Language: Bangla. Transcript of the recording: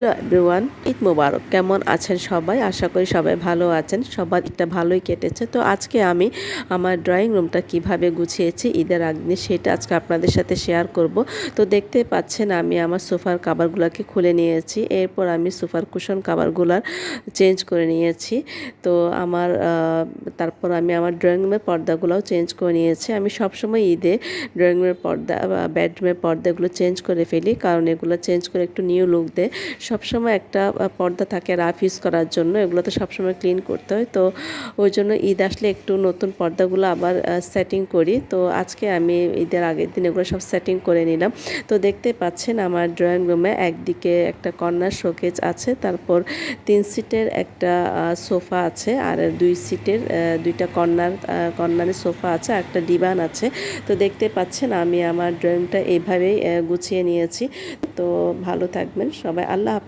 হ্যালো এভরিওয়ান, ঈদ মোবারক। কেমন আছেন সবাই? আশা করি সবাই ভালো আছেন। সবার ঈদটা ভালোই কেটেছে। তো আজকে আমি আমার ড্রয়িং রুমটা কিভাবে গুছিয়েছি ঈদের আগদিন সেটা আজকে আপনাদের সাথে শেয়ার করব। তো দেখতে পাচ্ছেন আমি আমার সোফার কভারগুলোকে খুলে নিয়েছি। এরপর আমি সোফার কুশন কভারগুলার চেঞ্জ করে নিয়েছি। তো তারপর আমি আমার ড্রয়িং রুমের পর্দাগুলোও চেঞ্জ করে নিয়েছি। আমি সবসময় ঈদে ড্রয়িং রুমের পর্দা বা বেডরুমের পর্দাগুলো চেঞ্জ করে ফেলি, কারণ এগুলো চেঞ্জ করে একটু নিউ লুক দেয়। সবসময় একটা পর্দা থাকে রাফ ইউজ করার জন্য, এগুলো তো সবসময় ক্লিন করতে হয়। তো ওই জন্য ঈদ আসলে একটু নতুন পর্দাগুলো আবার সেটিং করি। তো আজকে আমি ঈদের আগের দিন এগুলো সব সেটিং করে নিলাম। তো দেখতে পাচ্ছেন আমার ড্রয়িং রুমে একদিকে একটা কর্নার শোকেজ আছে, তারপর 3 সিটের একটা সোফা আছে, আর 2 সিটের দুইটা কর্নারে সোফা আছে, আর একটা ডিভান আছে। তো দেখতে পাচ্ছেন আমি আমার ড্রয়িংটা এইভাবেই গুছিয়ে নিয়েছি। তো ভালো থাকবেন সবাই। আল্লাহ হাফেজ।